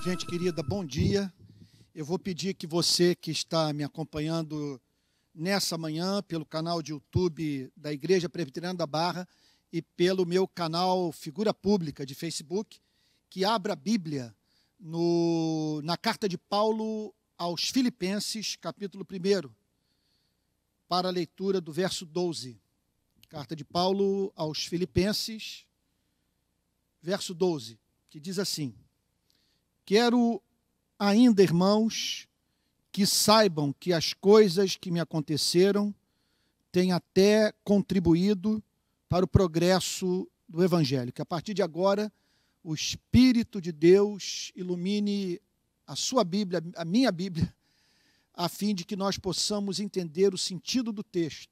Gente querida, bom dia. Eu vou pedir que você que está me acompanhando nessa manhã pelo canal de YouTube da Igreja Presbiteriana da Barra e pelo meu canal Figura Pública de Facebook, que abra a Bíblia na carta de Paulo aos Filipenses, capítulo 1, para a leitura do verso 12. Carta de Paulo aos Filipenses, verso 12, que diz assim: Quero ainda, irmãos, que saibam que as coisas que me aconteceram têm até contribuído para o progresso do Evangelho. Que a partir de agora, o Espírito de Deus ilumine a sua Bíblia, a minha Bíblia, a fim de que nós possamos entender o sentido do texto,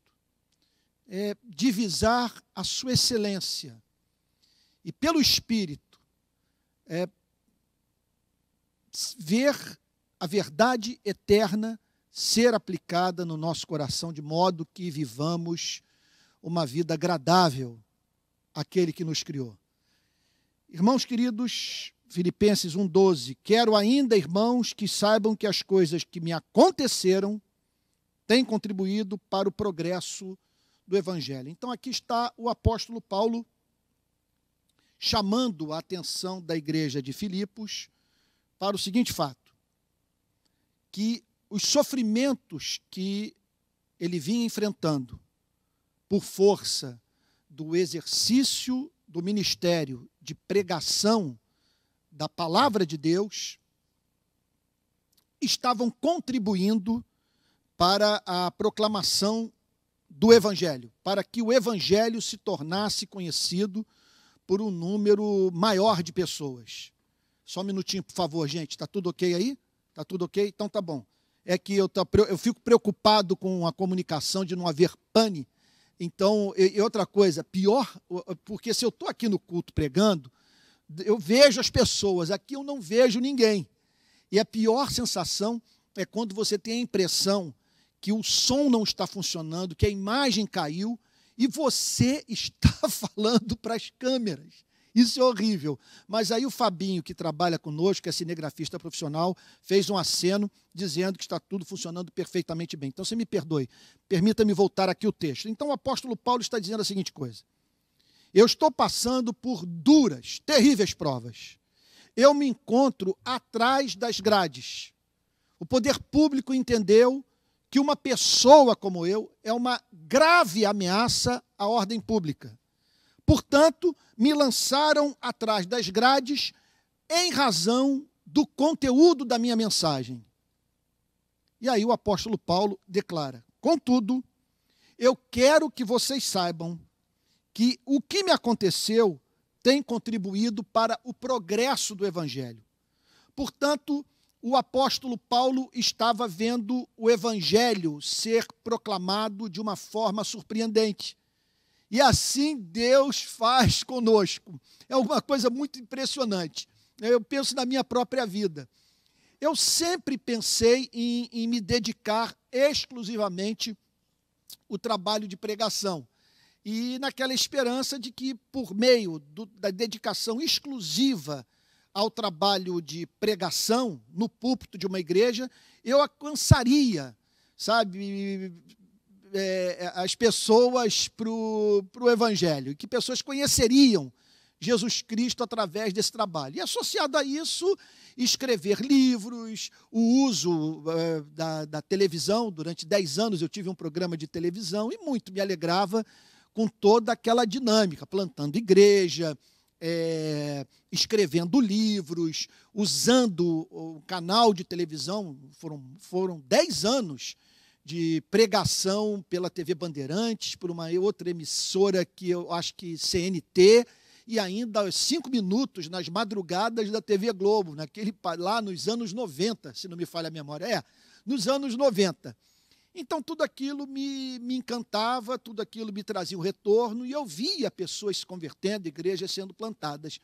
divisar a sua excelência e, pelo Espírito, ver a verdade eterna ser aplicada no nosso coração, de modo que vivamos uma vida agradável àquele que nos criou. Irmãos queridos, Filipenses 1,12, quero ainda, irmãos, que saibam que as coisas que me aconteceram têm contribuído para o progresso do Evangelho. Então aqui está o apóstolo Paulo chamando a atenção da igreja de Filipos para o seguinte fato: que os sofrimentos que ele vinha enfrentando por força do exercício do ministério de pregação da palavra de Deus estavam contribuindo para a proclamação do Evangelho, para que o Evangelho se tornasse conhecido por um número maior de pessoas. Só um minutinho, por favor, gente. Está tudo ok aí? Está tudo ok? Então tá bom. É que eu fico preocupado com a comunicação, de não haver pane. Então, e outra coisa, pior, porque se eu estou aqui no culto pregando, eu vejo as pessoas, aqui eu não vejo ninguém. E a pior sensação é quando você tem a impressão que o som não está funcionando, que a imagem caiu, e você está falando para as câmeras. Isso é horrível. Mas aí o Fabinho, que trabalha conosco, que é cinegrafista profissional, fez um aceno dizendo que está tudo funcionando perfeitamente bem. Então, você me perdoe, permita-me voltar aqui o texto. Então, o apóstolo Paulo está dizendo a seguinte coisa: eu estou passando por duras, terríveis provas. Eu me encontro atrás das grades. O poder público entendeu que uma pessoa como eu é uma grave ameaça à ordem pública. Portanto, me lançaram atrás das grades em razão do conteúdo da minha mensagem. E aí o apóstolo Paulo declara: contudo, eu quero que vocês saibam que o que me aconteceu tem contribuído para o progresso do Evangelho. Portanto, o apóstolo Paulo estava vendo o Evangelho ser proclamado de uma forma surpreendente. E assim Deus faz conosco. É uma coisa muito impressionante. Eu penso na minha própria vida. Eu sempre pensei em me dedicar exclusivamente ao trabalho de pregação. E naquela esperança de que, por meio da dedicação exclusiva ao trabalho de pregação no púlpito de uma igreja, eu alcançaria, sabe, as pessoas para o Evangelho, que pessoas conheceriam Jesus Cristo através desse trabalho. E associado a isso, escrever livros, o uso da televisão. Durante 10 anos eu tive um programa de televisão e muito me alegrava com toda aquela dinâmica, plantando igreja, escrevendo livros, usando o canal de televisão. Foram 10 anos de pregação pela TV Bandeirantes, por uma outra emissora que eu acho que CNT, e ainda aos 5 minutos nas madrugadas da TV Globo, lá nos anos 90, se não me falha a memória. Nos anos 90. Então, tudo aquilo me encantava, tudo aquilo me trazia um retorno, e eu via pessoas se convertendo, igrejas sendo plantadas.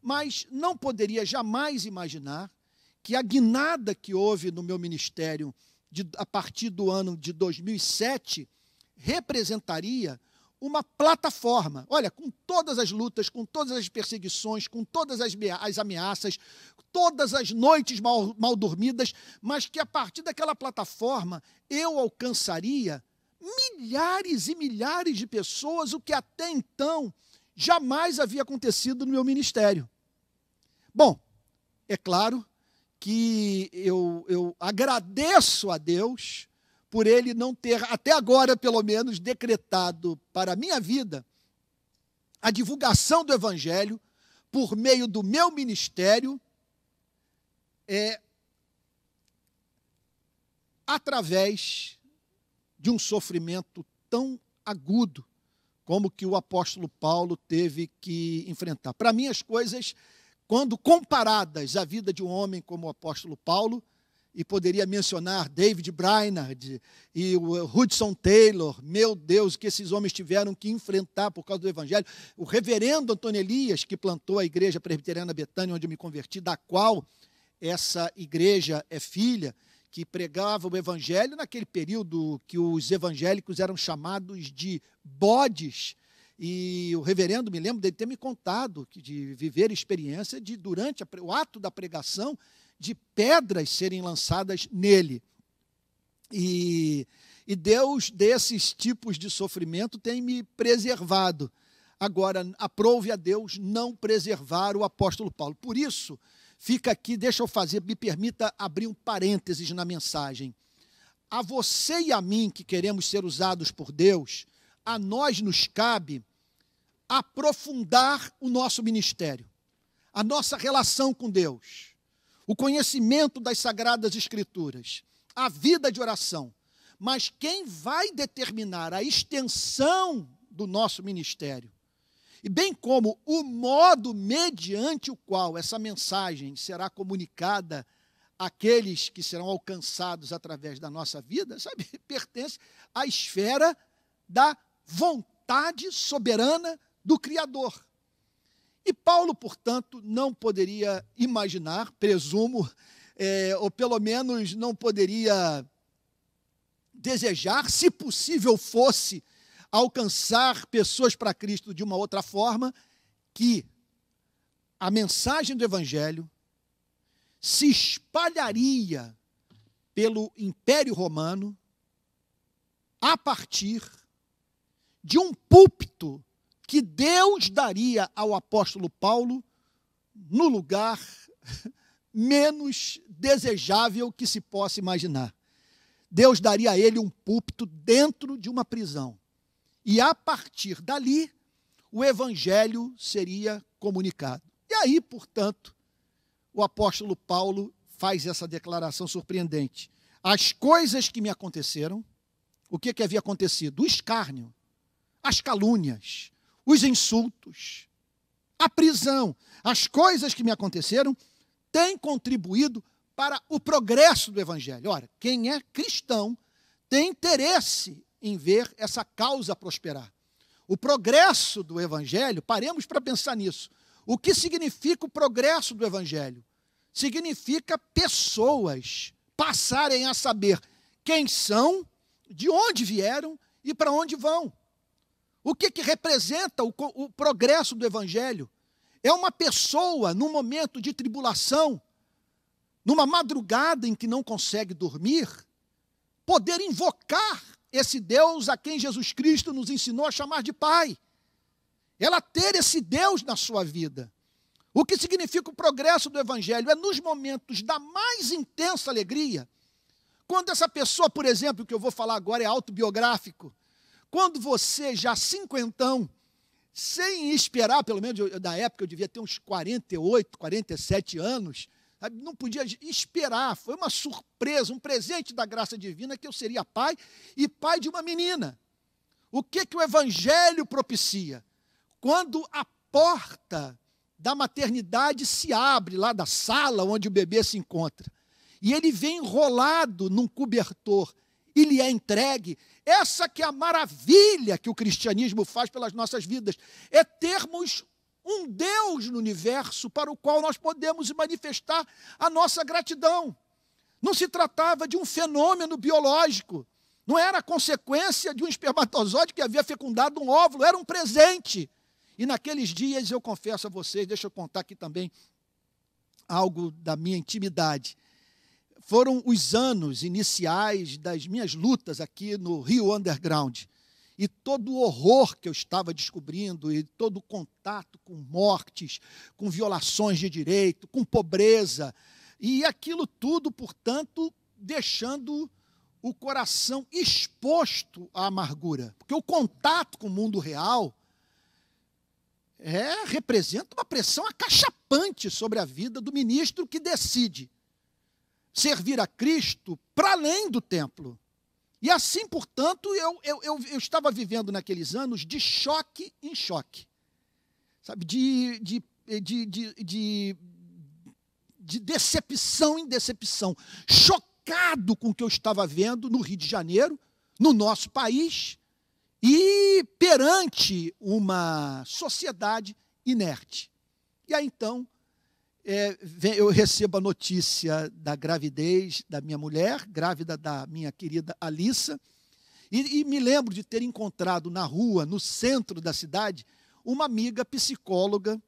Mas não poderia jamais imaginar que a guinada que houve no meu ministério a partir do ano de 2007 representaria uma plataforma, olha, com todas as lutas, com todas as perseguições, com todas as ameaças, todas as noites mal dormidas, mas que a partir daquela plataforma eu alcançaria milhares e milhares de pessoas, o que até então jamais havia acontecido no meu ministério. Bom, é claro que eu agradeço a Deus por Ele não ter, até agora pelo menos, decretado para a minha vida a divulgação do Evangelho por meio do meu ministério, através de um sofrimento tão agudo como que o apóstolo Paulo teve que enfrentar. Para mim, as coisas, quando comparadas à vida de um homem como o apóstolo Paulo, e poderia mencionar David Brainerd e o Hudson Taylor, meu Deus, que esses homens tiveram que enfrentar por causa do Evangelho. O reverendo Antônio Elias, que plantou a igreja presbiteriana Betânia, onde eu me converti, da qual essa igreja é filha, que pregava o Evangelho naquele período que os evangélicos eram chamados de bodes. E o reverendo, me lembro dele ter me contado de viver experiência de, durante o ato da pregação, de pedras serem lançadas nele. E Deus, desses tipos de sofrimento, tem me preservado. Agora, aprove a Deus não preservar o apóstolo Paulo. Por isso, fica aqui, me permita abrir um parênteses na mensagem. A você e a mim, que queremos ser usados por Deus, a nós nos cabe aprofundar o nosso ministério, a nossa relação com Deus, o conhecimento das Sagradas Escrituras, a vida de oração. Mas quem vai determinar a extensão do nosso ministério, e bem como o modo mediante o qual essa mensagem será comunicada àqueles que serão alcançados através da nossa vida, sabe, pertence à esfera da vontade soberana do Criador. E Paulo, portanto, não poderia imaginar, presumo, ou pelo menos não poderia desejar, se possível fosse, alcançar pessoas para Cristo de uma outra forma, que a mensagem do Evangelho se espalharia pelo Império Romano a partir de um púlpito que Deus daria ao apóstolo Paulo no lugar menos desejável que se possa imaginar. Deus daria a ele um púlpito dentro de uma prisão. E a partir dali, o Evangelho seria comunicado. E aí, portanto, o apóstolo Paulo faz essa declaração surpreendente. As coisas que me aconteceram, o que havia acontecido? O escárnio, as calúnias, os insultos, a prisão, as coisas que me aconteceram têm contribuído para o progresso do Evangelho. Ora, quem é cristão tem interesse em ver essa causa prosperar. O progresso do Evangelho, paremos para pensar nisso. O que significa o progresso do Evangelho? Significa pessoas passarem a saber quem são, de onde vieram e para onde vão. O que representa o progresso do Evangelho? É uma pessoa, num momento de tribulação, numa madrugada em que não consegue dormir, poder invocar esse Deus a quem Jesus Cristo nos ensinou a chamar de Pai. Ela ter esse Deus na sua vida. O que significa o progresso do Evangelho? É nos momentos da mais intensa alegria, quando essa pessoa, por exemplo, que eu vou falar agora é autobiográfico, quando você já cinquentão, sem esperar, pelo menos na época eu devia ter uns 48, 47 anos, não podia esperar, foi uma surpresa, um presente da graça divina que eu seria pai e pai de uma menina. O que o Evangelho propicia? Quando a porta da maternidade se abre, lá da sala onde o bebê se encontra, e ele vem enrolado num cobertor e lhe é entregue. Essa que é a maravilha que o cristianismo faz pelas nossas vidas, é termos um Deus no universo para o qual nós podemos manifestar a nossa gratidão. Não se tratava de um fenômeno biológico, Não era a consequência de um espermatozoide que havia fecundado um óvulo, era um presente. E naqueles dias, eu confesso a vocês, deixa eu contar aqui também algo da minha intimidade. Foram os anos iniciais das minhas lutas aqui no Rio Underground. E todo o horror que eu estava descobrindo, e todo o contato com mortes, com violações de direito, com pobreza, e aquilo tudo, portanto, deixando o coração exposto à amargura. Porque o contato com o mundo real representa uma pressão acachapante sobre a vida do ministro que decide servir a Cristo para além do templo. E assim, portanto, eu estava vivendo naqueles anos de choque em choque. Sabe, de decepção em decepção. Chocado com o que eu estava vendo no Rio de Janeiro, no nosso país, e perante uma sociedade inerte. E aí, então, eu recebo a notícia da gravidez da minha mulher, grávida da minha querida Alissa, e me lembro de ter encontrado na rua, no centro da cidade, uma amiga psicóloga,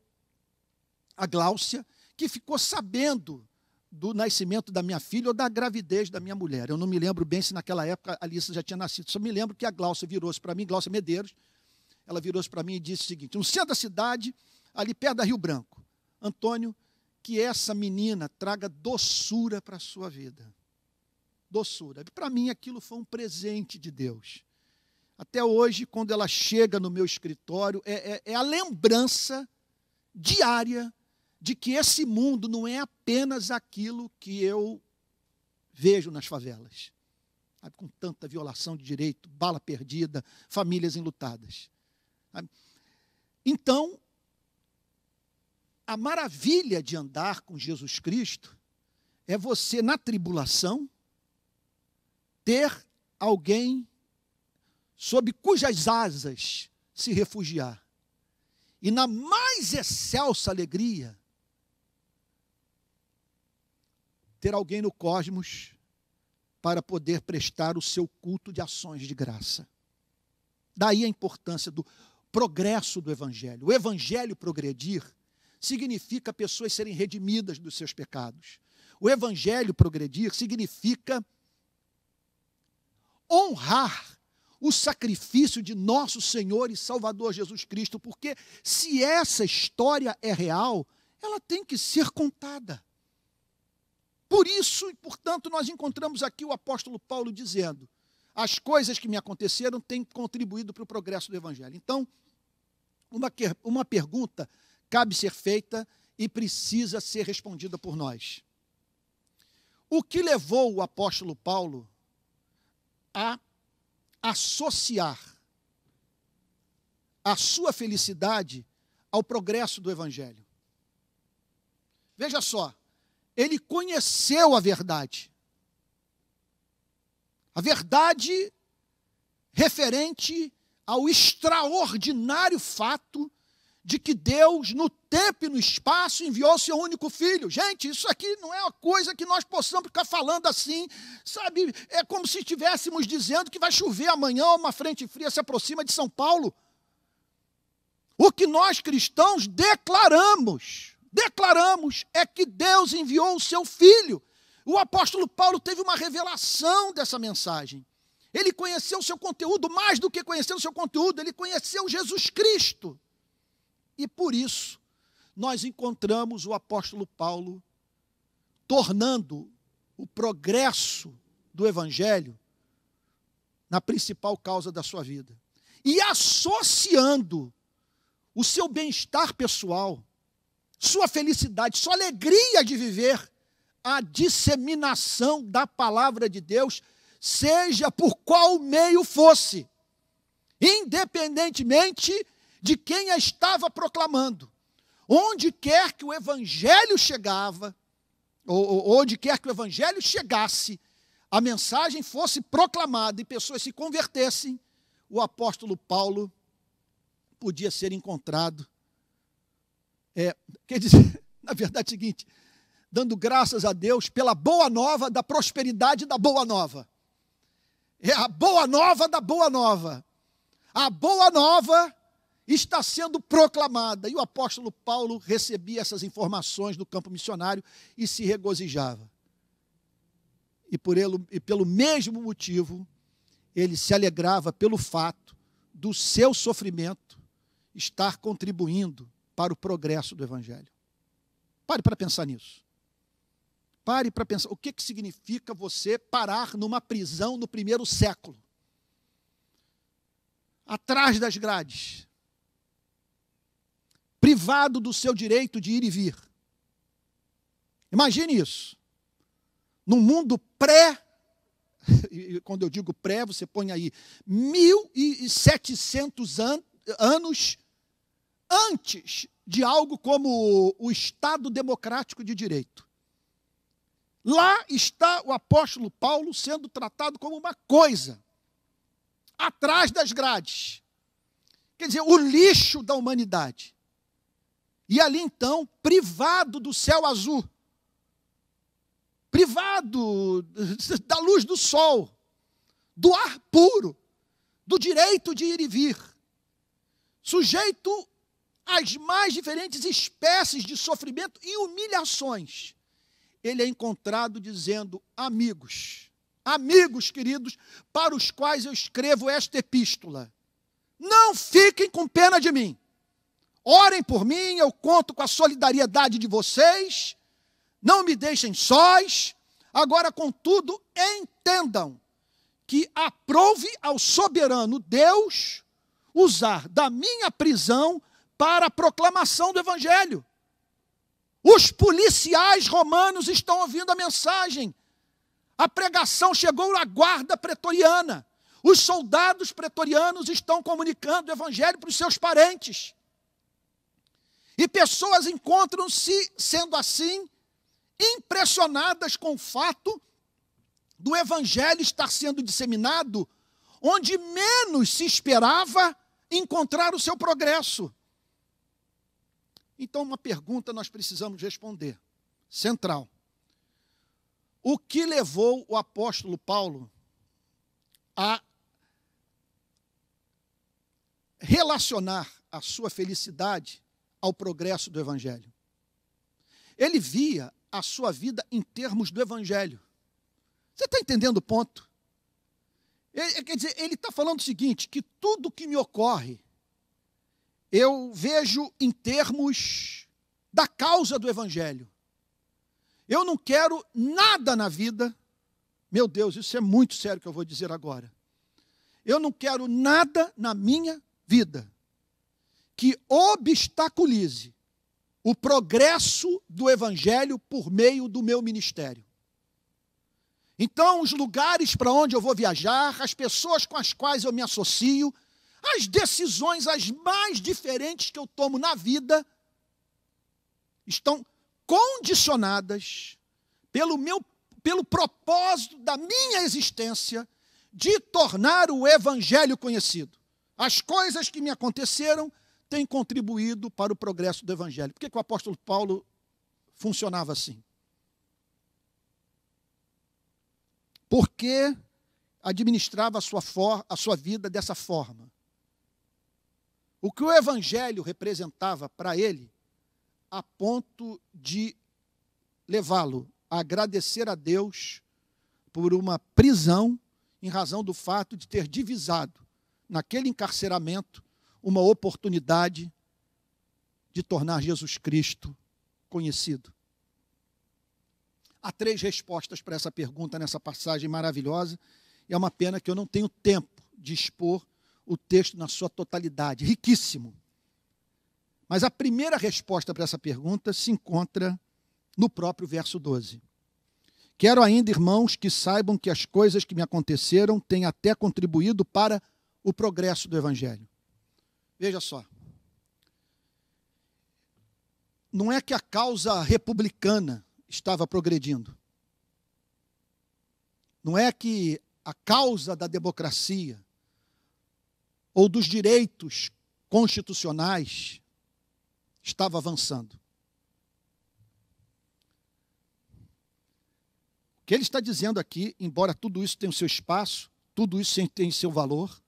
a Gláucia, que ficou sabendo do nascimento da minha filha ou da gravidez da minha mulher. Eu não me lembro bem se naquela época a Alissa já tinha nascido, só me lembro que a Gláucia virou-se para mim, Gláucia Medeiros, ela virou-se para mim e disse o seguinte: no centro da cidade, ali perto da Rio Branco, Antônio, que essa menina traga doçura para a sua vida. Doçura. Para mim, aquilo foi um presente de Deus. Até hoje, quando ela chega no meu escritório, é a lembrança diária de que esse mundo não é apenas aquilo que eu vejo nas favelas. Sabe, com tanta violação de direito, bala perdida, famílias enlutadas. Sabe? Então, a maravilha de andar com Jesus Cristo é você, na tribulação, ter alguém sob cujas asas se refugiar. E na mais excelsa alegria, ter alguém no cosmos para poder prestar o seu culto de ações de graça. Daí a importância do progresso do Evangelho. O Evangelho progredir significa pessoas serem redimidas dos seus pecados. O Evangelho progredir significa honrar o sacrifício de nosso Senhor e Salvador Jesus Cristo, porque se essa história é real, ela tem que ser contada. Por isso, e portanto, nós encontramos aqui o apóstolo Paulo dizendo: as coisas que me aconteceram têm contribuído para o progresso do Evangelho. Então, uma pergunta cabe ser feita e precisa ser respondida por nós. O que levou o apóstolo Paulo a associar a sua felicidade ao progresso do Evangelho? Veja só, ele conheceu a verdade referente ao extraordinário fato de que Deus, no tempo e no espaço, enviou seu único filho. Gente, isso aqui não é uma coisa que nós possamos ficar falando assim, sabe? É como se estivéssemos dizendo que vai chover amanhã, uma frente fria se aproxima de São Paulo. O que nós cristãos declaramos é que Deus enviou o seu filho. O apóstolo Paulo teve uma revelação dessa mensagem. Ele conheceu o seu conteúdo, mais do que conhecer o seu conteúdo, ele conheceu Jesus Cristo. E por isso, nós encontramos o apóstolo Paulo tornando o progresso do Evangelho na principal causa da sua vida. E associando o seu bem-estar pessoal, sua felicidade, sua alegria de viver, à disseminação da palavra de Deus, seja por qual meio fosse, independentemente de quem a estava proclamando. Onde quer que o Evangelho chegava, ou onde quer que o Evangelho chegasse, a mensagem fosse proclamada e pessoas se convertessem, o apóstolo Paulo podia ser encontrado. Quer dizer, na verdade é o seguinte, dando graças a Deus pela boa nova da prosperidade da boa nova. É a boa nova da boa nova. A boa nova está sendo proclamada. E o apóstolo Paulo recebia essas informações do campo missionário e se regozijava. E pelo mesmo motivo, ele se alegrava pelo fato do seu sofrimento estar contribuindo para o progresso do Evangelho. Pare para pensar nisso. Pare para pensar. O que significa você parar numa prisão no primeiro século? Atrás das grades. Privado do seu direito de ir e vir. Imagine isso. Num mundo quando eu digo pré, você põe aí 1700 anos antes de algo como o Estado Democrático de Direito. Lá está o apóstolo Paulo sendo tratado como uma coisa, atrás das grades. Quer dizer, o lixo da humanidade. E ali então, privado do céu azul, privado da luz do sol, do ar puro, do direito de ir e vir, sujeito às mais diferentes espécies de sofrimento e humilhações, ele é encontrado dizendo: amigos queridos, para os quais eu escrevo esta epístola, não fiquem com pena de mim, orem por mim, eu conto com a solidariedade de vocês, não me deixem sós. Agora, contudo, entendam que aprove ao soberano Deus usar da minha prisão para a proclamação do Evangelho. Os policiais romanos estão ouvindo a mensagem. A pregação chegou à guarda pretoriana. Os soldados pretorianos estão comunicando o Evangelho para os seus parentes. E pessoas encontram-se, sendo assim, impressionadas com o fato do Evangelho estar sendo disseminado onde menos se esperava encontrar o seu progresso. Então, uma pergunta nós precisamos responder, central. O que levou o apóstolo Paulo a relacionar a sua felicidade ao progresso do Evangelho? Ele via a sua vida em termos do Evangelho. Você está entendendo o ponto? Quer dizer, ele está falando o seguinte, que tudo que me ocorre, eu vejo em termos da causa do Evangelho. Eu não quero nada na vida, meu Deus, isso é muito sério que eu vou dizer agora. Eu não quero nada na minha vida que obstaculize o progresso do Evangelho por meio do meu ministério. Então, os lugares para onde eu vou viajar, as pessoas com as quais eu me associo, as decisões as mais diferentes que eu tomo na vida, estão condicionadas pelo propósito da minha existência de tornar o Evangelho conhecido. As coisas que me aconteceram têm contribuído para o progresso do Evangelho. Por que o apóstolo Paulo funcionava assim? Porque administrava a sua vida dessa forma. O que o Evangelho representava para ele, a ponto de levá-lo a agradecer a Deus por uma prisão, em razão do fato de ter divisado, naquele encarceramento, uma oportunidade de tornar Jesus Cristo conhecido. Há 3 respostas para essa pergunta nessa passagem maravilhosa, e é uma pena que eu não tenho tempo de expor o texto na sua totalidade, riquíssimo. Mas a primeira resposta para essa pergunta se encontra no próprio verso 12. Quero ainda, irmãos, que saibam que as coisas que me aconteceram têm até contribuído para o progresso do Evangelho. Veja só. Não é que a causa republicana estava progredindo. Não é que a causa da democracia ou dos direitos constitucionais estava avançando. O que ele está dizendo aqui, embora tudo isso tenha o seu espaço, tudo isso tem seu valor.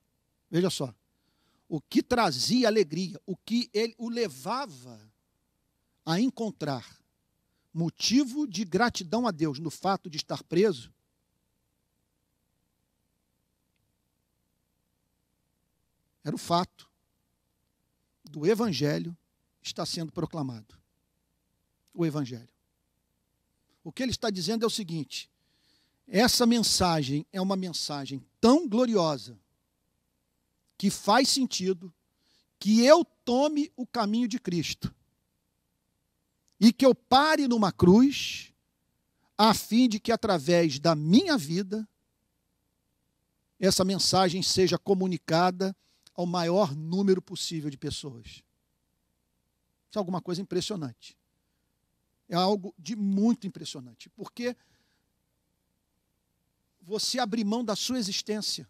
Veja só, o que trazia alegria, o que ele o levava a encontrar motivo de gratidão a Deus no fato de estar preso, era o fato do Evangelho estar sendo proclamado. O Evangelho. O que ele está dizendo é o seguinte: essa mensagem é uma mensagem tão gloriosa que faz sentido que eu tome o caminho de Cristo e que eu pare numa cruz, a fim de que através da minha vida essa mensagem seja comunicada ao maior número possível de pessoas. Isso é alguma coisa impressionante. É algo de muito impressionante, porque você abrir mão da sua existência,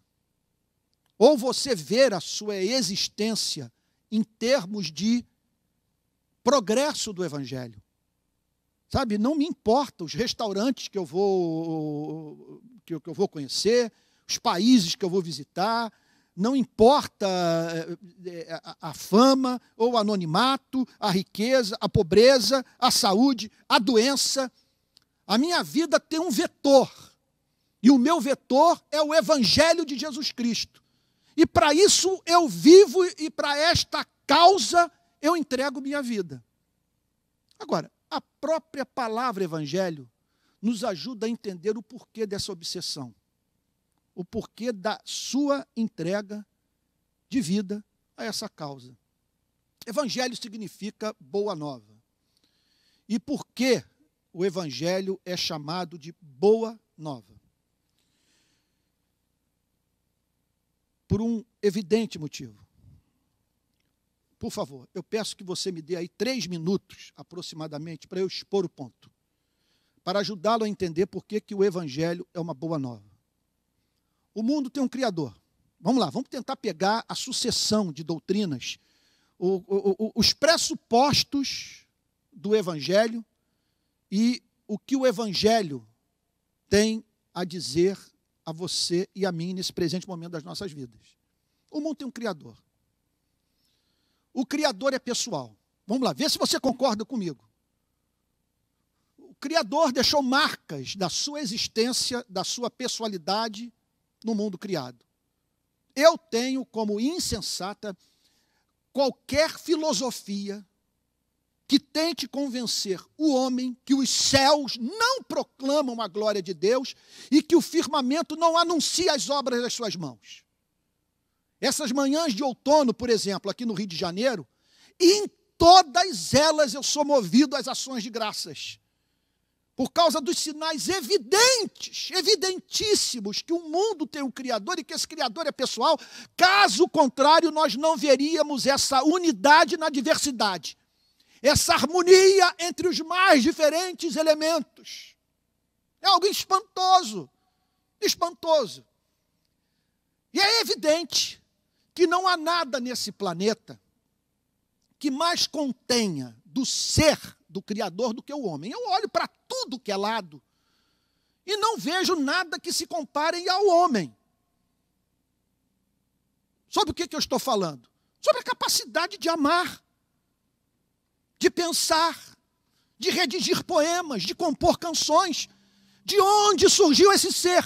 ou você ver a sua existência em termos de progresso do Evangelho. Sabe, não me importa os restaurantes que eu vou conhecer, os países que eu vou visitar, não importa a fama ou o anonimato, a riqueza, a pobreza, a saúde, a doença. A minha vida tem um vetor, e o meu vetor é o Evangelho de Jesus Cristo. E para isso eu vivo, e para esta causa eu entrego minha vida. Agora, a própria palavra Evangelho nos ajuda a entender o porquê dessa obsessão, o porquê da sua entrega de vida a essa causa. Evangelho significa boa nova. E por que o Evangelho é chamado de boa nova? Por um evidente motivo. Por favor, eu peço que você me dê aí 3 minutos, aproximadamente, para eu expor o ponto, para ajudá-lo a entender por que o Evangelho é uma boa nova. O mundo tem um Criador. Vamos lá, vamos tentar pegar a sucessão de doutrinas, os pressupostos do Evangelho e o que o Evangelho tem a dizer a você e a mim nesse presente momento das nossas vidas. O mundo tem um Criador. O Criador é pessoal. Vamos lá, vê se você concorda comigo. O Criador deixou marcas da sua existência, da sua pessoalidade no mundo criado. Eu tenho como insensata qualquer filosofia que tente convencer o homem que os céus não proclamam a glória de Deus e que o firmamento não anuncia as obras das suas mãos. Essas manhãs de outono, por exemplo, aqui no Rio de Janeiro, em todas elas eu sou movido às ações de graças. Por causa dos sinais evidentes, evidentíssimos, que o mundo tem um Criador e que esse Criador é pessoal. Caso contrário, nós não veríamos essa unidade na diversidade. Essa harmonia entre os mais diferentes elementos. É algo espantoso. Espantoso. E é evidente que não há nada nesse planeta que mais contenha do ser do Criador do que o homem. Eu olho para tudo que é lado e não vejo nada que se compare ao homem. Sobre o que eu estou falando? Sobre a capacidade de amar, de pensar, de redigir poemas, de compor canções. De onde surgiu esse ser?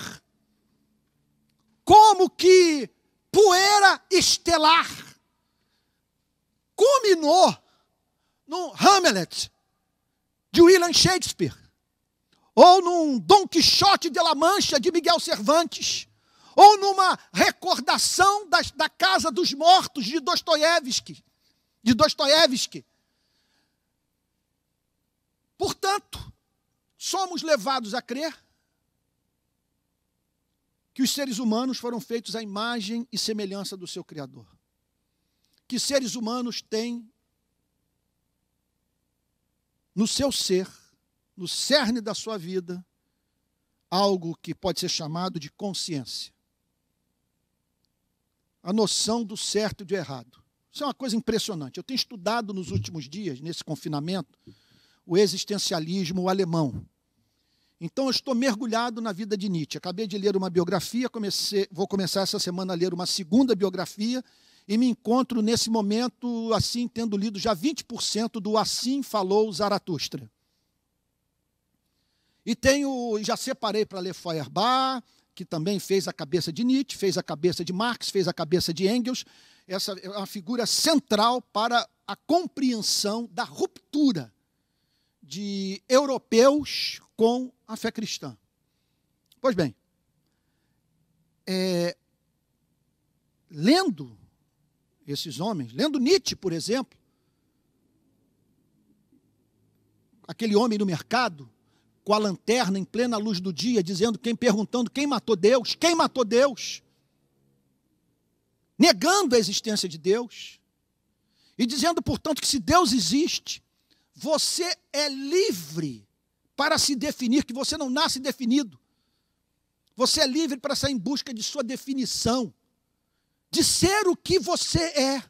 Como que poeira estelar culminou no Hamlet de William Shakespeare, ou num Dom Quixote de La Mancha de Miguel Cervantes, ou numa recordação da Casa dos Mortos de Dostoiévski. Portanto, somos levados a crer que os seres humanos foram feitos à imagem e semelhança do seu Criador. Que seres humanos têm no seu ser, no cerne da sua vida, algo que pode ser chamado de consciência. A noção do certo e do errado. Isso é uma coisa impressionante. Eu tenho estudado nos últimos dias, nesse confinamento, o existencialismo alemão. Então, eu estou mergulhado na vida de Nietzsche. Acabei de ler uma biografia, vou começar essa semana a ler uma segunda biografia, e me encontro nesse momento, assim, tendo lido já 20% do Assim Falou Zaratustra. E já separei para ler Feuerbach, que também fez a cabeça de Nietzsche, fez a cabeça de Marx, fez a cabeça de Engels. Essa é uma figura central para a compreensão da ruptura de europeus com a fé cristã. Pois bem, lendo esses homens, lendo Nietzsche, por exemplo, aquele homem no mercado, com a lanterna em plena luz do dia, perguntando quem matou Deus, negando a existência de Deus, e dizendo, portanto, que se Deus existe, você é livre para se definir, que você não nasce definido. Você é livre para sair em busca de sua definição, de ser o que você é,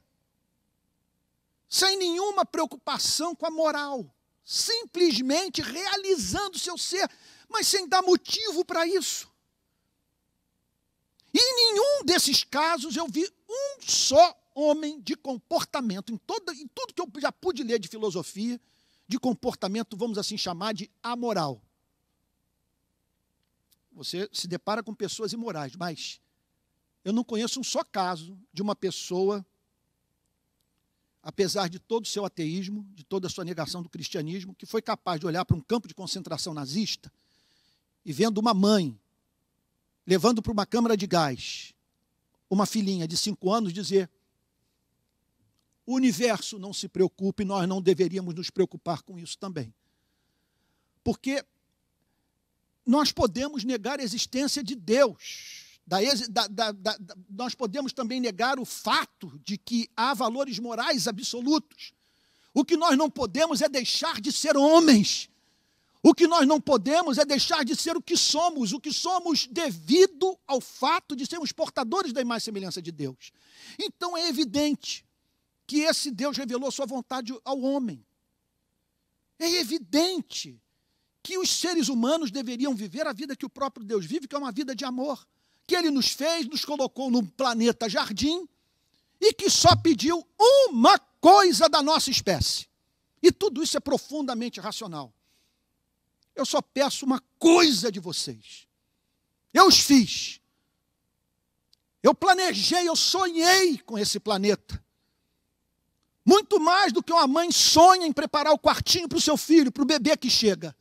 sem nenhuma preocupação com a moral, simplesmente realizando o seu ser, mas sem dar motivo para isso. E em nenhum desses casos eu vi um só homem de comportamento, em tudo que eu já pude ler de filosofia, de comportamento, vamos assim chamar de amoral. Você se depara com pessoas imorais, mas eu não conheço um só caso de uma pessoa, apesar de todo o seu ateísmo, de toda a sua negação do cristianismo, que foi capaz de olhar para um campo de concentração nazista e vendo uma mãe levando para uma câmara de gás uma filhinha de 5 anos dizer: o universo não se preocupe, nós não deveríamos nos preocupar com isso também. Porque nós podemos negar a existência de Deus, nós podemos também negar o fato de que há valores morais absolutos. O que nós não podemos é deixar de ser homens. O que nós não podemos é deixar de ser o que somos devido ao fato de sermos portadores da imagem e semelhança de Deus. Então é evidente que esse Deus revelou sua vontade ao homem. É evidente que os seres humanos deveriam viver a vida que o próprio Deus vive, que é uma vida de amor, que Ele nos fez, nos colocou num planeta jardim, e que só pediu uma coisa da nossa espécie. E tudo isso é profundamente racional. Eu só peço uma coisa de vocês. Eu os fiz. Eu planejei, eu sonhei com esse planeta. Muito mais do que uma mãe sonha em preparar o quartinho para o seu filho, para o bebê que chega.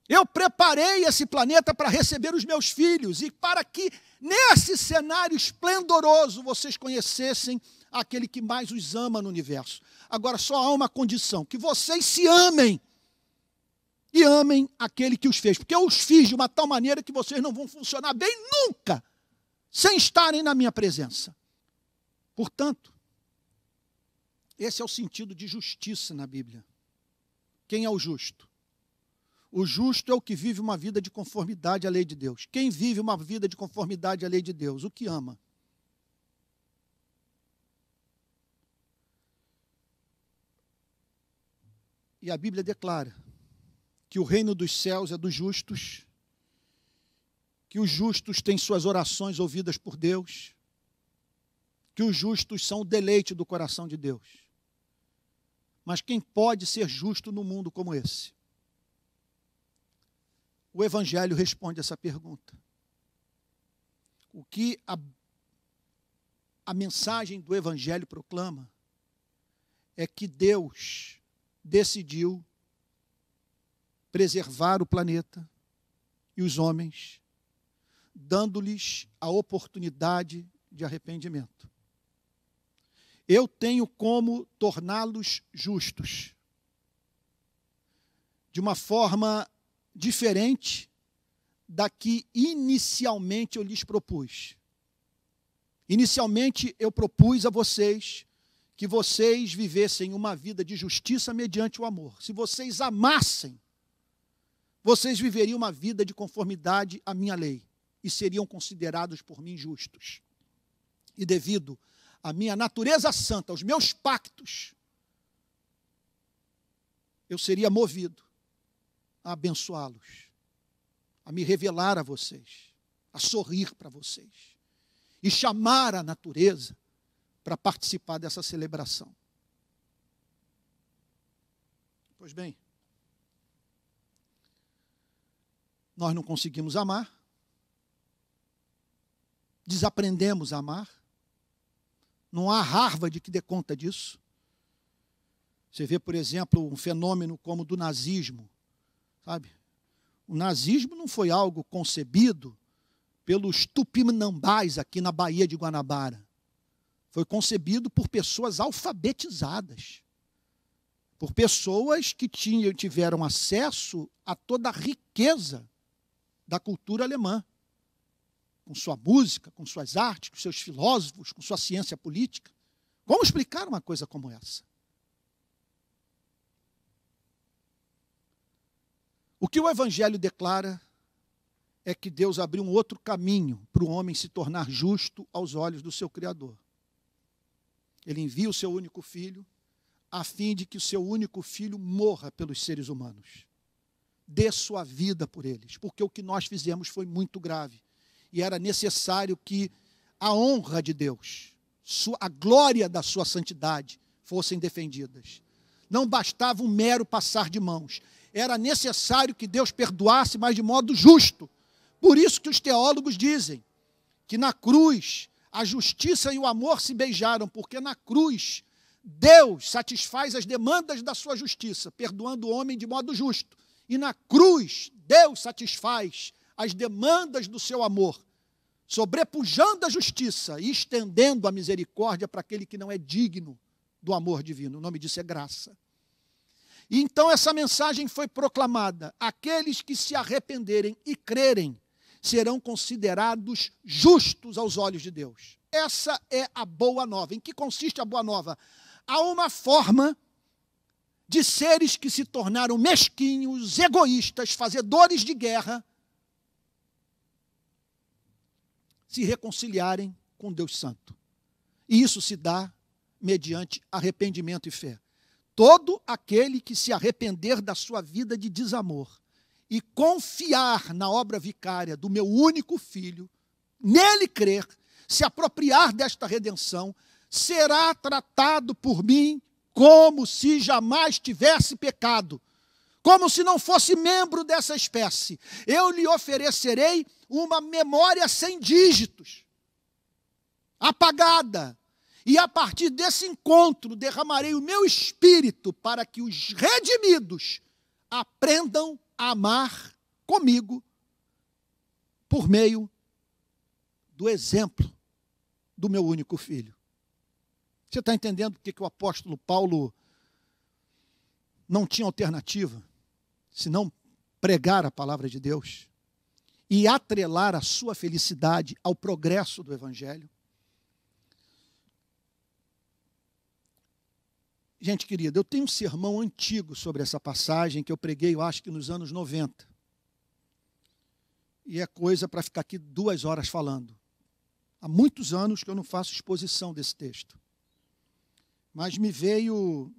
Eu preparei esse planeta para receber os meus filhos e para que, nesse cenário esplendoroso, vocês conhecessem aquele que mais os ama no universo. Agora, só há uma condição: que vocês se amem e amem aquele que os fez. Porque eu os fiz de uma tal maneira que vocês não vão funcionar bem nunca sem estarem na minha presença. Portanto, esse é o sentido de justiça na Bíblia. Quem é o justo? O justo é o que vive uma vida de conformidade à lei de Deus. Quem vive uma vida de conformidade à lei de Deus? O que ama. E a Bíblia declara que o reino dos céus é dos justos, que os justos têm suas orações ouvidas por Deus, que os justos são o deleite do coração de Deus. Mas quem pode ser justo no mundo como esse? O Evangelho responde essa pergunta. O que a mensagem do Evangelho proclama é que Deus decidiu preservar o planeta e os homens, dando-lhes a oportunidade de arrependimento. Eu tenho como torná-los justos de uma forma diferente da que inicialmente eu lhes propus. Inicialmente eu propus a vocês que vocês vivessem uma vida de justiça mediante o amor. Se vocês amassem, vocês viveriam uma vida de conformidade à minha lei e seriam considerados por mim justos. E devido à minha natureza santa, aos meus pactos, eu seria movido a abençoá-los, a me revelar a vocês, a sorrir para vocês e chamar a natureza para participar dessa celebração. Pois bem, nós não conseguimos amar, desaprendemos a amar, não há Harvard que dê conta disso. Você vê, por exemplo, um fenômeno como o do nazismo, sabe? O nazismo não foi algo concebido pelos tupinambás aqui na Baía de Guanabara. Foi concebido por pessoas alfabetizadas, por pessoas que tiveram acesso a toda a riqueza da cultura alemã, com sua música, com suas artes, com seus filósofos, com sua ciência política. Como explicar uma coisa como essa? O que o Evangelho declara é que Deus abriu um outro caminho para o homem se tornar justo aos olhos do seu Criador. Ele envia o seu único filho, a fim de que o seu único filho morra pelos seres humanos. Dê sua vida por eles, porque o que nós fizemos foi muito grave. E era necessário que a honra de Deus, a glória da sua santidade fossem defendidas. Não bastava um mero passar de mãos. Era necessário que Deus perdoasse, mas de modo justo. Por isso que os teólogos dizem que na cruz a justiça e o amor se beijaram, porque na cruz Deus satisfaz as demandas da sua justiça, perdoando o homem de modo justo. E na cruz Deus satisfaz as demandas do seu amor, sobrepujando a justiça e estendendo a misericórdia para aquele que não é digno do amor divino. O nome disso é graça. E então essa mensagem foi proclamada: aqueles que se arrependerem e crerem serão considerados justos aos olhos de Deus. Essa é a boa nova. Em que consiste a boa nova? Há uma forma de seres que se tornaram mesquinhos, egoístas, fazedores de guerra, se reconciliarem com Deus Santo. E isso se dá mediante arrependimento e fé. Todo aquele que se arrepender da sua vida de desamor e confiar na obra vicária do meu único filho, nele crer, se apropriar desta redenção, será tratado por mim como se jamais tivesse pecado, como se não fosse membro dessa espécie. Eu lhe oferecerei uma memória sem dígitos, apagada, e a partir desse encontro derramarei o meu espírito para que os redimidos aprendam a amar comigo por meio do exemplo do meu único filho. Você está entendendo por que o apóstolo Paulo não tinha alternativa senão pregar a palavra de Deus e atrelar a sua felicidade ao progresso do Evangelho? Gente querida, eu tenho um sermão antigo sobre essa passagem que eu preguei, eu acho que nos anos 90. E é coisa para ficar aqui 2 horas falando. Há muitos anos que eu não faço exposição desse texto. Mas me veio,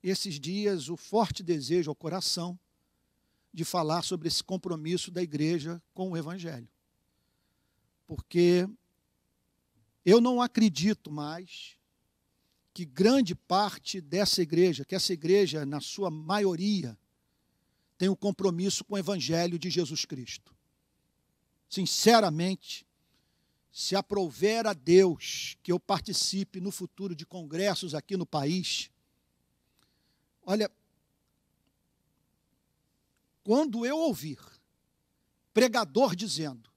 esses dias, o forte desejo ao coração de falar sobre esse compromisso da igreja com o Evangelho. Porque eu não acredito mais que grande parte dessa igreja, que essa igreja, na sua maioria, tem um compromisso com o Evangelho de Jesus Cristo. Sinceramente, se aprouver a Deus que eu participe no futuro de congressos aqui no país, olha, quando eu ouvir pregador dizendo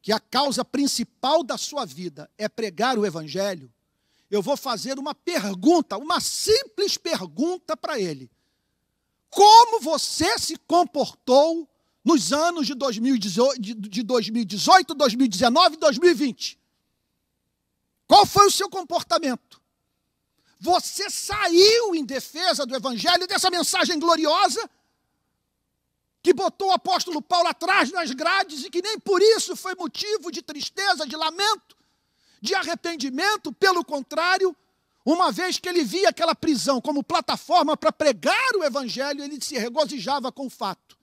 que a causa principal da sua vida é pregar o Evangelho, eu vou fazer uma pergunta, uma simples pergunta para ele. Como você se comportou nos anos de 2018, 2019 e 2020? Qual foi o seu comportamento? Você saiu em defesa do Evangelho, dessa mensagem gloriosa, que botou o apóstolo Paulo atrás das grades e que nem por isso foi motivo de tristeza, de lamento, de arrependimento? Pelo contrário, Uma vez que ele via aquela prisão como plataforma para pregar o evangelho, ele se regozijava com o fato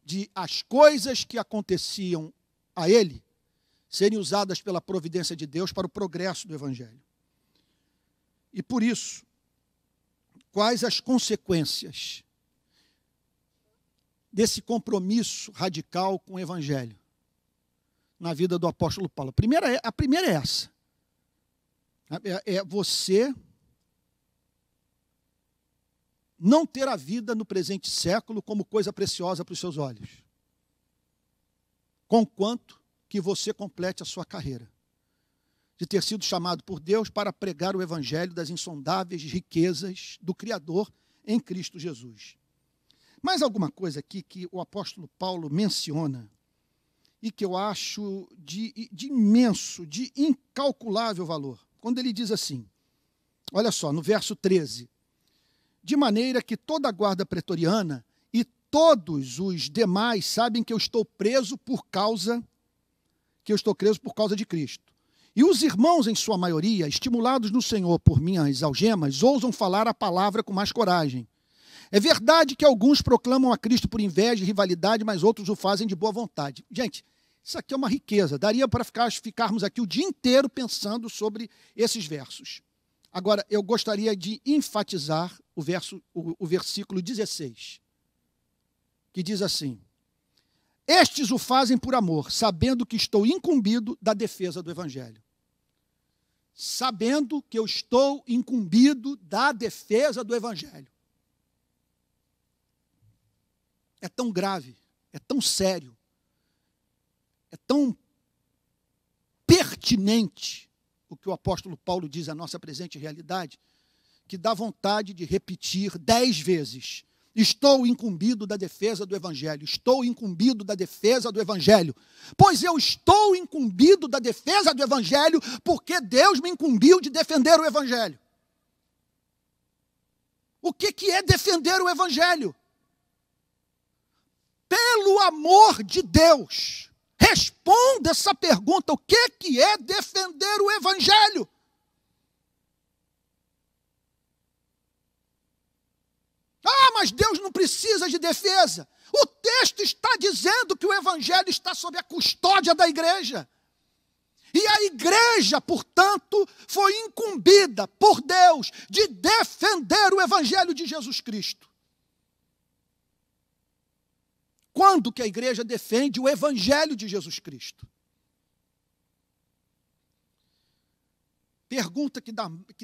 de as coisas que aconteciam a ele serem usadas pela providência de Deus para o progresso do evangelho. E por isso, quais as consequências desse compromisso radical com o evangelho na vida do apóstolo Paulo? A primeira é essa. É você não ter a vida no presente século como coisa preciosa para os seus olhos, conquanto que você complete a sua carreira de ter sido chamado por Deus para pregar o evangelho das insondáveis riquezas do Criador em Cristo Jesus. Mais alguma coisa aqui que o apóstolo Paulo menciona e que eu acho de imenso, de incalculável valor. Quando ele diz assim, olha só, no verso 13, de maneira que toda a guarda pretoriana e todos os demais sabem que eu estou preso por causa de Cristo. E os irmãos, em sua maioria, estimulados no Senhor por minhas algemas, ousam falar a palavra com mais coragem. É verdade que alguns proclamam a Cristo por inveja e rivalidade, mas outros o fazem de boa vontade. Gente, isso aqui é uma riqueza. Daria para ficarmos aqui o dia inteiro pensando sobre esses versos. Agora, eu gostaria de enfatizar o versículo 16, que diz assim: estes o fazem por amor, sabendo que estou incumbido da defesa do evangelho. Sabendo que eu estou incumbido da defesa do evangelho. É tão grave, é tão sério, é tão pertinente o que o apóstolo Paulo diz à nossa presente realidade, que dá vontade de repetir 10 vezes. Estou incumbido da defesa do evangelho, estou incumbido da defesa do evangelho. Pois eu estou incumbido da defesa do evangelho porque Deus me incumbiu de defender o evangelho. O que é defender o evangelho? Pelo amor de Deus, responda essa pergunta: o que é defender o evangelho? Ah, mas Deus não precisa de defesa. O texto está dizendo que o evangelho está sob a custódia da igreja. E a igreja, portanto, foi incumbida por Deus de defender o evangelho de Jesus Cristo. Quando que a igreja defende o evangelho de Jesus Cristo? Pergunta que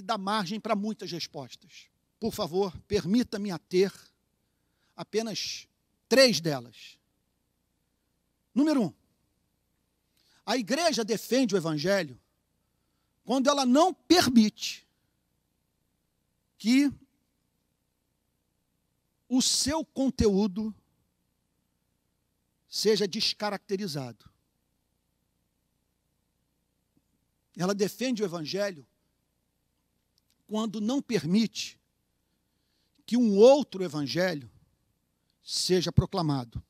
dá margem para muitas respostas. Por favor, permita-me ater apenas 3 delas. Número 1. A igreja defende o evangelho quando ela não permite que o seu conteúdo seja descaracterizado. Ela defende o evangelho quando não permite que um outro evangelho seja proclamado.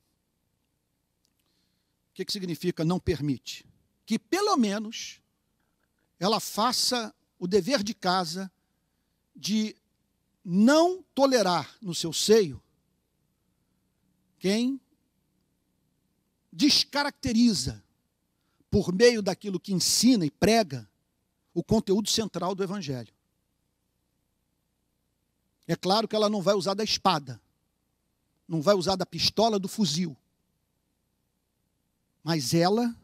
O que significa não permite? Que pelo menos ela faça o dever de casa de não tolerar no seu seio quem descaracteriza, por meio daquilo que ensina e prega, o conteúdo central do evangelho. É claro que ela não vai usar da espada, não vai usar da pistola, do fuzil. Mas ela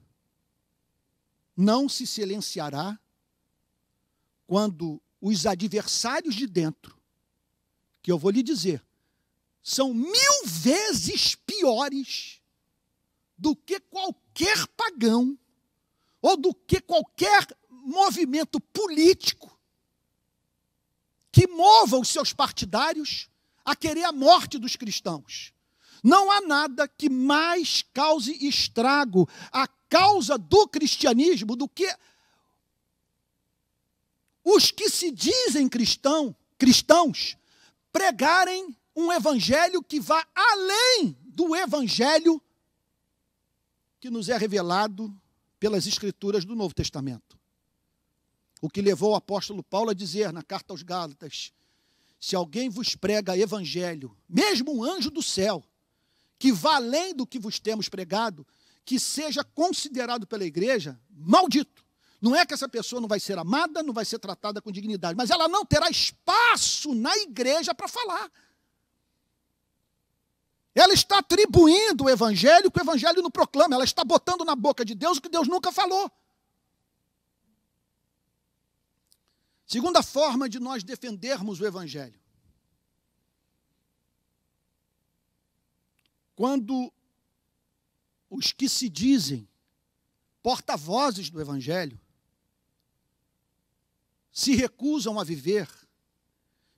não se silenciará quando os adversários de dentro, que eu vou lhe dizer, são 1000 vezes piores do que qualquer pagão ou do que qualquer movimento político que mova os seus partidários a querer a morte dos cristãos. Não há nada que mais cause estrago à causa do cristianismo do que os que se dizem cristãos pregarem um evangelho que vá além do evangelho que nos é revelado pelas Escrituras do Novo Testamento. O que levou o apóstolo Paulo a dizer na carta aos Gálatas: se alguém vos prega evangelho, mesmo um anjo do céu, que vá além do que vos temos pregado, que seja considerado pela igreja maldito. Não é que essa pessoa não vai ser amada, não vai ser tratada com dignidade, mas ela não terá espaço na igreja para falar. Ela está atribuindo o evangelho que o evangelho não proclama, ela está botando na boca de Deus o que Deus nunca falou. Segunda forma de nós defendermos o evangelho. Quando os que se dizem porta-vozes do evangelho se recusam a viver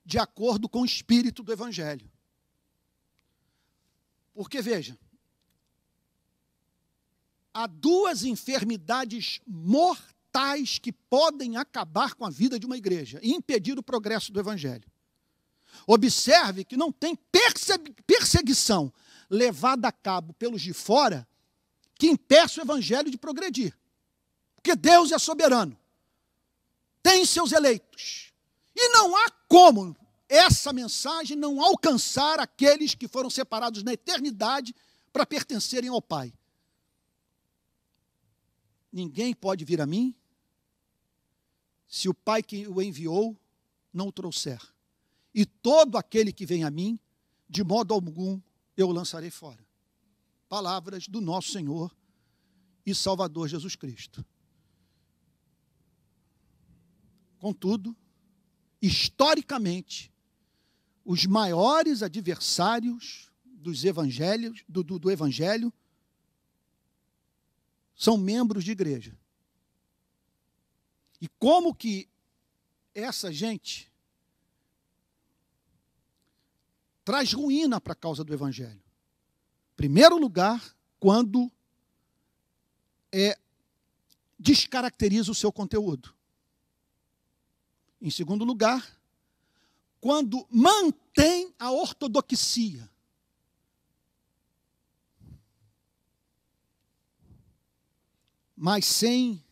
de acordo com o espírito do evangelho. Porque, veja, há duas enfermidades mortais que podem acabar com a vida de uma igreja e impedir o progresso do evangelho. Observe que não tem perseguição levada a cabo pelos de fora que impeça o evangelho de progredir. Porque Deus é soberano. Tem seus eleitos. E não há como essa mensagem não alcançar aqueles que foram separados na eternidade para pertencerem ao Pai. Ninguém pode vir a mim se o Pai que o enviou não o trouxer. E todo aquele que vem a mim, de modo algum, eu o lançarei fora. Palavras do nosso Senhor e Salvador Jesus Cristo. Contudo, historicamente, os maiores adversários dos evangelhos, do evangelho são membros de igreja. E como que essa gente traz ruína para a causa do evangelho? Em primeiro lugar, quando descaracteriza o seu conteúdo. Em segundo lugar, quando mantém a ortodoxia. Mas sem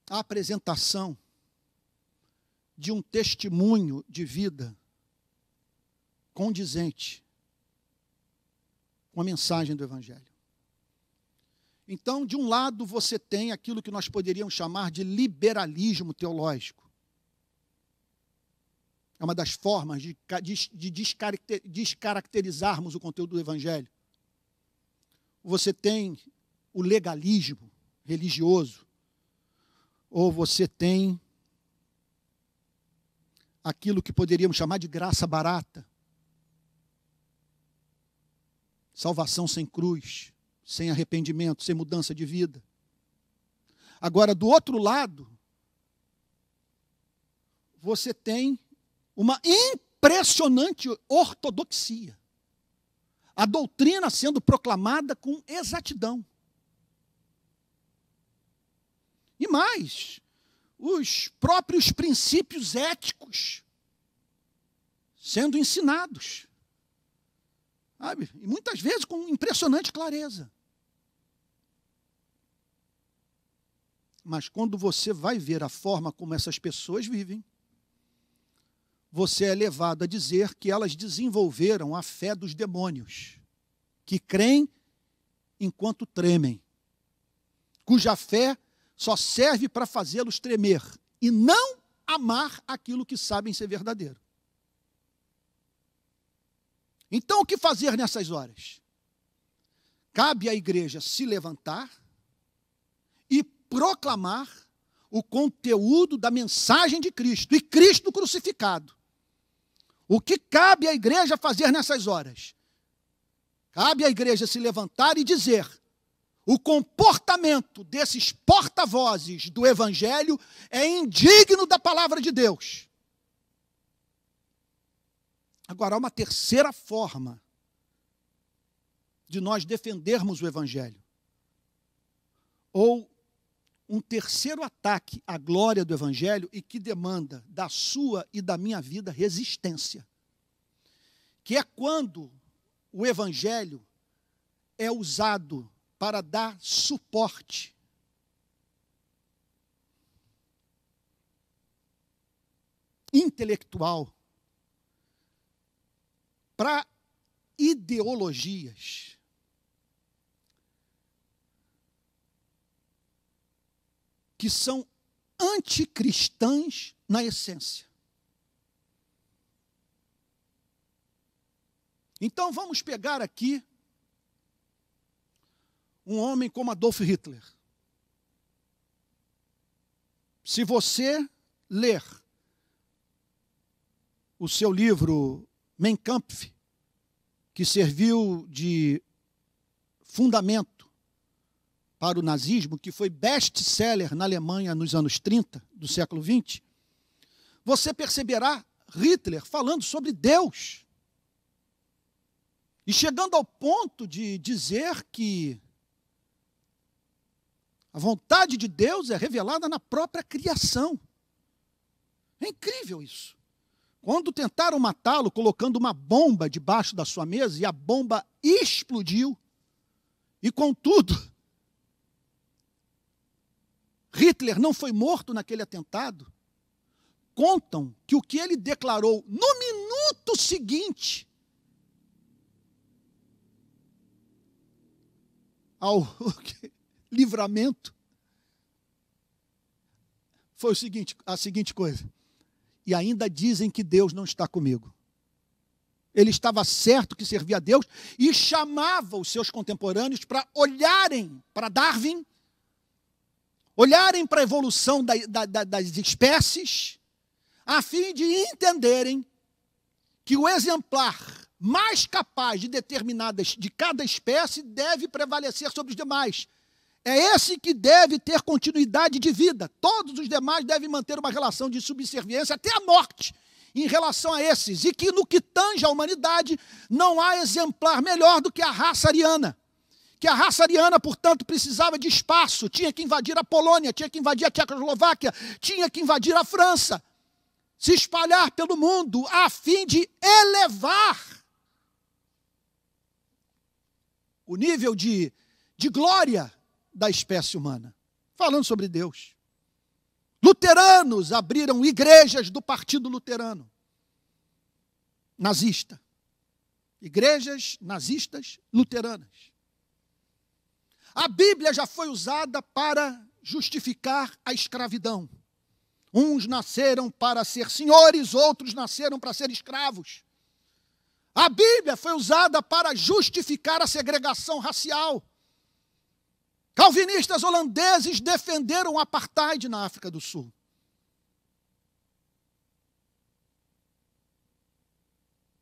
a apresentação de um testemunho de vida condizente com a mensagem do evangelho. Então, de um lado, você tem aquilo que nós poderíamos chamar de liberalismo teológico. É uma das formas de descaracterizarmos o conteúdo do evangelho. Você tem o legalismo religioso, ou você tem aquilo que poderíamos chamar de graça barata. Salvação sem cruz, sem arrependimento, sem mudança de vida. Agora, do outro lado, você tem uma impressionante ortodoxia. A doutrina sendo proclamada com exatidão. E mais, os próprios princípios éticos sendo ensinados. Sabe? E muitas vezes com impressionante clareza. Mas quando você vai ver a forma como essas pessoas vivem, você é levado a dizer que elas desenvolveram a fé dos demônios, que creem enquanto tremem, cuja fé só serve para fazê-los tremer e não amar aquilo que sabem ser verdadeiro. Então, o que fazer nessas horas? Cabe à igreja se levantar e proclamar o conteúdo da mensagem de Cristo e Cristo crucificado. O que cabe à igreja fazer nessas horas? Cabe à igreja se levantar e dizer: o comportamento desses porta-vozes do evangelho é indigno da palavra de Deus. Agora, há uma terceira forma de nós defendermos o evangelho. Ou um terceiro ataque à glória do evangelho e que demanda da sua e da minha vida resistência. Que é quando o evangelho é usado para dar suporte intelectual para ideologias que são anticristãs na essência. Então vamos pegar aqui um homem como Adolf Hitler. Se você ler o seu livro Mein Kampf, que serviu de fundamento para o nazismo, que foi best-seller na Alemanha nos anos 30 do século XX, você perceberá Hitler falando sobre Deus. E chegando ao ponto de dizer que a vontade de Deus é revelada na própria criação. É incrível isso. Quando tentaram matá-lo colocando uma bomba debaixo da sua mesa, e a bomba explodiu, e contudo, Hitler não foi morto naquele atentado. Contam que o que ele declarou no minuto seguinte ao livramento foi a seguinte coisa: e ainda dizem que Deus não está comigo. Ele estava certo que servia a Deus e chamava os seus contemporâneos para olharem para Darwin, olharem para a evolução das espécies, a fim de entenderem que o exemplar mais capaz de cada espécie deve prevalecer sobre os demais. É esse que deve ter continuidade de vida. Todos os demais devem manter uma relação de subserviência até a morte em relação a esses. E que no que tange a humanidade não há exemplar melhor do que a raça ariana. Que a raça ariana, portanto, precisava de espaço. Tinha que invadir a Polônia, tinha que invadir a Tchecoslováquia, tinha que invadir a França. Se espalhar pelo mundo a fim de elevar o nível de glória da espécie humana. Falando sobre Deus. Luteranos abriram igrejas do Partido Luterano. Nazista. Igrejas nazistas luteranas. A Bíblia já foi usada para justificar a escravidão. Uns nasceram para ser senhores, outros nasceram para ser escravos. A Bíblia foi usada para justificar a segregação racial. Calvinistas holandeses defenderam o apartheid na África do Sul.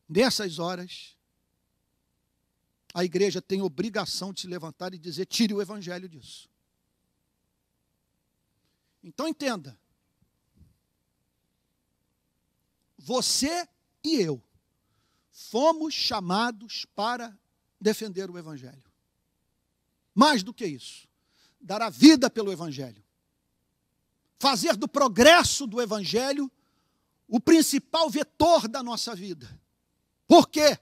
Nessas horas, a igreja tem obrigação de se levantar e dizer: tire o evangelho disso. Então entenda. Você e eu fomos chamados para defender o evangelho. Mais do que isso, dar a vida pelo evangelho. Fazer do progresso do evangelho o principal vetor da nossa vida. Por quê?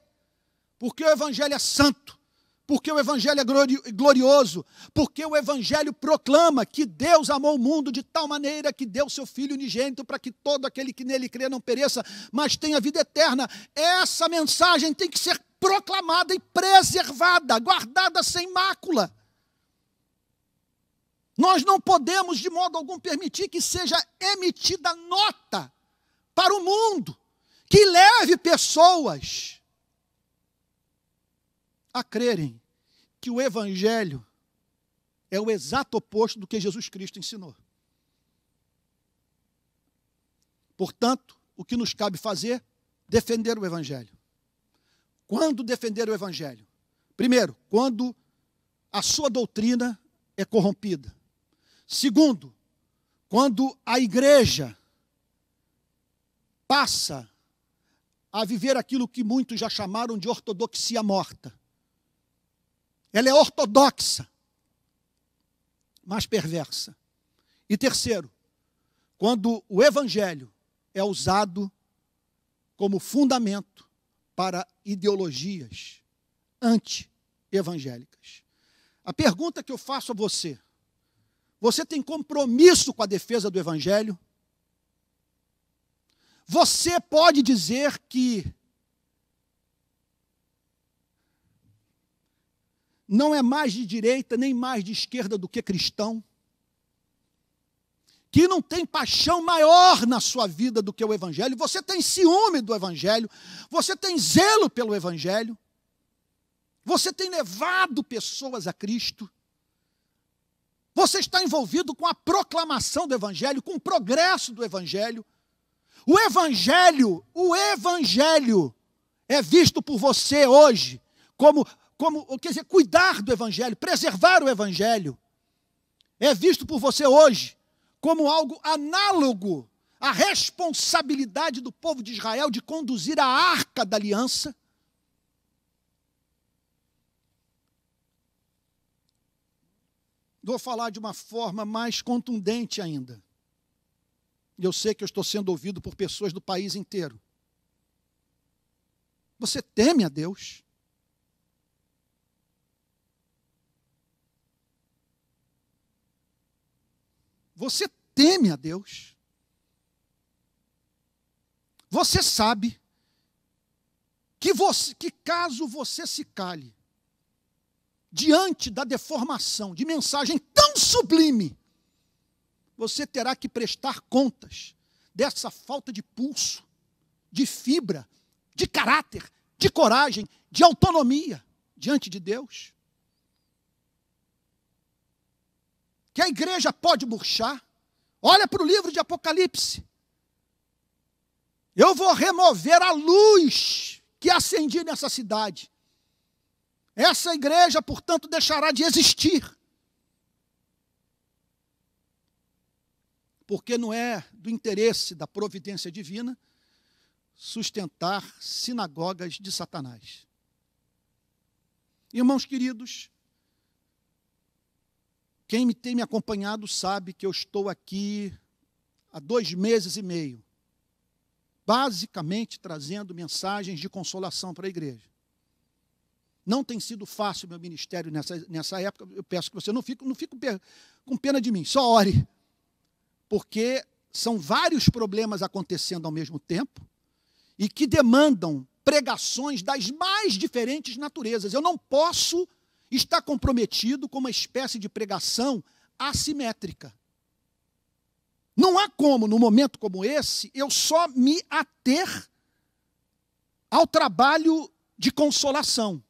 Porque o evangelho é santo, porque o evangelho é glorioso, porque o evangelho proclama que Deus amou o mundo de tal maneira que deu seu Filho unigênito para que todo aquele que nele crê não pereça, mas tenha vida eterna. Essa mensagem tem que ser proclamada e preservada, guardada sem mácula. Nós não podemos de modo algum permitir que seja emitida nota para o mundo que leve pessoas a crerem que o evangelho é o exato oposto do que Jesus Cristo ensinou. Portanto, o que nos cabe fazer? Defender o evangelho. Quando defender o evangelho? Primeiro, quando a sua doutrina é corrompida. Segundo, quando a igreja passa a viver aquilo que muitos já chamaram de ortodoxia morta. Ela é ortodoxa, mas perversa. E terceiro, quando o evangelho é usado como fundamento para ideologias anti-evangélicas. A pergunta que eu faço a você: você tem compromisso com a defesa do evangelho? Você pode dizer que não é mais de direita nem mais de esquerda do que cristão, que não tem paixão maior na sua vida do que o Evangelho, você tem ciúme do Evangelho, você tem zelo pelo Evangelho, você tem levado pessoas a Cristo, você está envolvido com a proclamação do Evangelho, com o progresso do Evangelho. O Evangelho é visto por você hoje como, quer dizer, cuidar do Evangelho, preservar o Evangelho, é visto por você hoje como algo análogo à responsabilidade do povo de Israel de conduzir a arca da aliança. Vou falar de uma forma mais contundente ainda. E eu sei que eu estou sendo ouvido por pessoas do país inteiro. Você teme a Deus? Você teme a Deus? Você sabe que caso você se cale diante da deformação de mensagem tão sublime, você terá que prestar contas dessa falta de pulso, de fibra, de caráter, de coragem, de autonomia diante de Deus? Que a igreja pode murchar? Olha para o livro de Apocalipse. Eu vou remover a luz que acendi nessa cidade. Essa igreja, portanto, deixará de existir. Porque não é do interesse da providência divina sustentar sinagogas de Satanás. Irmãos queridos, quem tem me acompanhado sabe que eu estou aqui há 2 meses e meio, basicamente trazendo mensagens de consolação para a igreja. Não tem sido fácil o meu ministério nessa época. Eu peço que você não fique com pena de mim, só ore. Porque são vários problemas acontecendo ao mesmo tempo e que demandam pregações das mais diferentes naturezas. Eu não posso estar comprometido com uma espécie de pregação assimétrica. Não há como, num momento como esse, eu só me ater ao trabalho de consolação,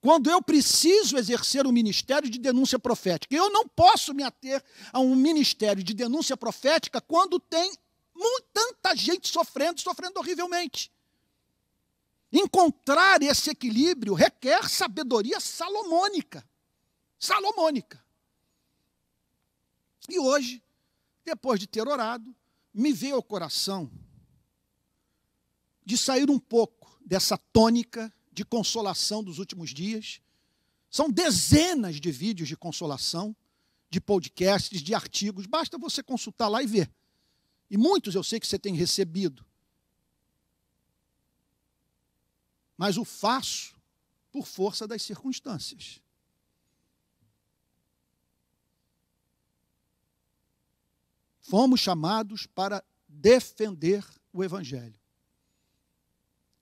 quando eu preciso exercer um ministério de denúncia profética. Eu não posso me ater a um ministério de denúncia profética quando tem tanta gente sofrendo horrivelmente. Encontrar esse equilíbrio requer sabedoria salomônica. E hoje, depois de ter orado, me veio ao coração de sair um pouco dessa tônica de consolação dos últimos dias. São dezenas de vídeos de consolação, de podcasts, de artigos. Basta você consultar lá e ver. E muitos eu sei que você tem recebido. Mas o faço por força das circunstâncias. Fomos chamados para defender o Evangelho.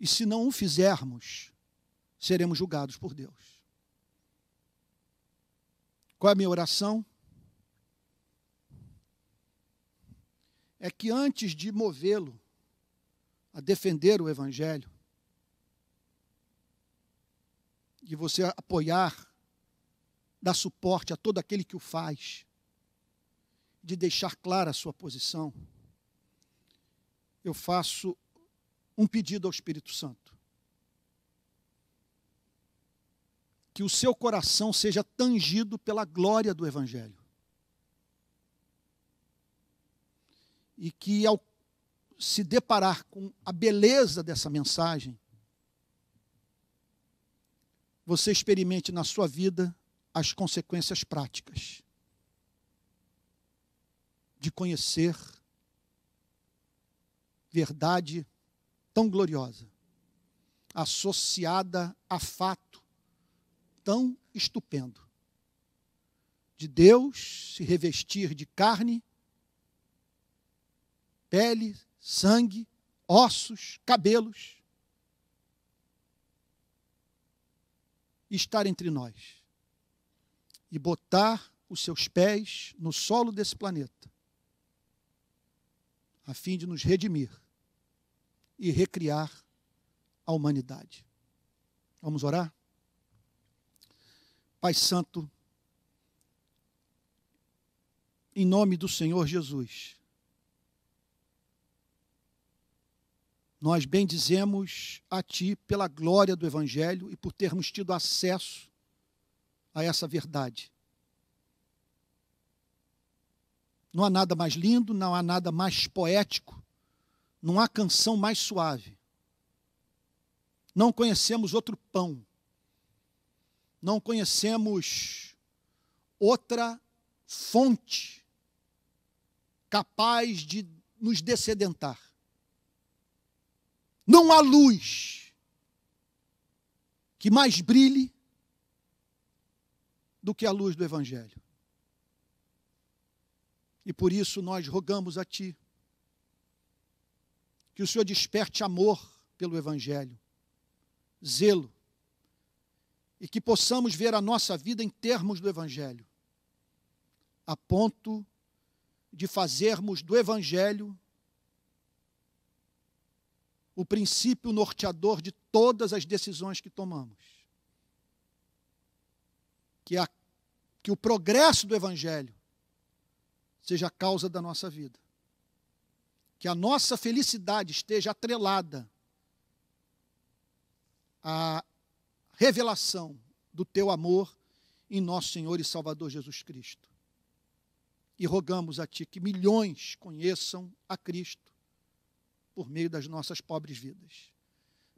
E se não o fizermos, seremos julgados por Deus. Qual é a minha oração? É que antes de movê-lo a defender o Evangelho, de você apoiar, dar suporte a todo aquele que o faz, de deixar clara a sua posição, eu faço um pedido ao Espírito Santo. Que o seu coração seja tangido pela glória do Evangelho. E que ao se deparar com a beleza dessa mensagem, você experimente na sua vida as consequências práticas de conhecer verdade tão gloriosa, associada a fato tão estupendo, de Deus se revestir de carne, pele, sangue, ossos, cabelos, estar entre nós e botar os seus pés no solo desse planeta, a fim de nos redimir e recriar a humanidade. Vamos orar? Pai Santo, em nome do Senhor Jesus, nós bendizemos a Ti pela glória do Evangelho e por termos tido acesso a essa verdade. Não há nada mais lindo, não há nada mais poético, não há canção mais suave. Não conhecemos outro pão, não conhecemos outra fonte capaz de nos descedentar. Não há luz que mais brilhe do que a luz do Evangelho. E por isso nós rogamos a Ti que o Senhor desperte amor pelo Evangelho, zelo, e que possamos ver a nossa vida em termos do Evangelho, a ponto de fazermos do Evangelho o princípio norteador de todas as decisões que tomamos. Que o progresso do Evangelho seja a causa da nossa vida. Que a nossa felicidade esteja atrelada à revelação do Teu amor em nosso Senhor e Salvador Jesus Cristo. E rogamos a Ti que milhões conheçam a Cristo por meio das nossas pobres vidas.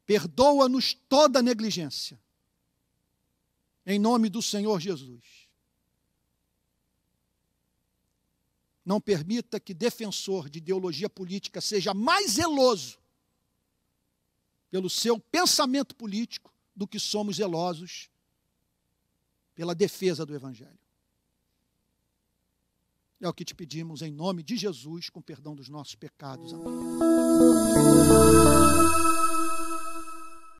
Perdoa-nos toda a negligência. Em nome do Senhor Jesus. Não permita que defensor de ideologia política seja mais zeloso pelo seu pensamento político do que somos zelosos pela defesa do Evangelho. É o que te pedimos em nome de Jesus, com perdão dos nossos pecados. Amém.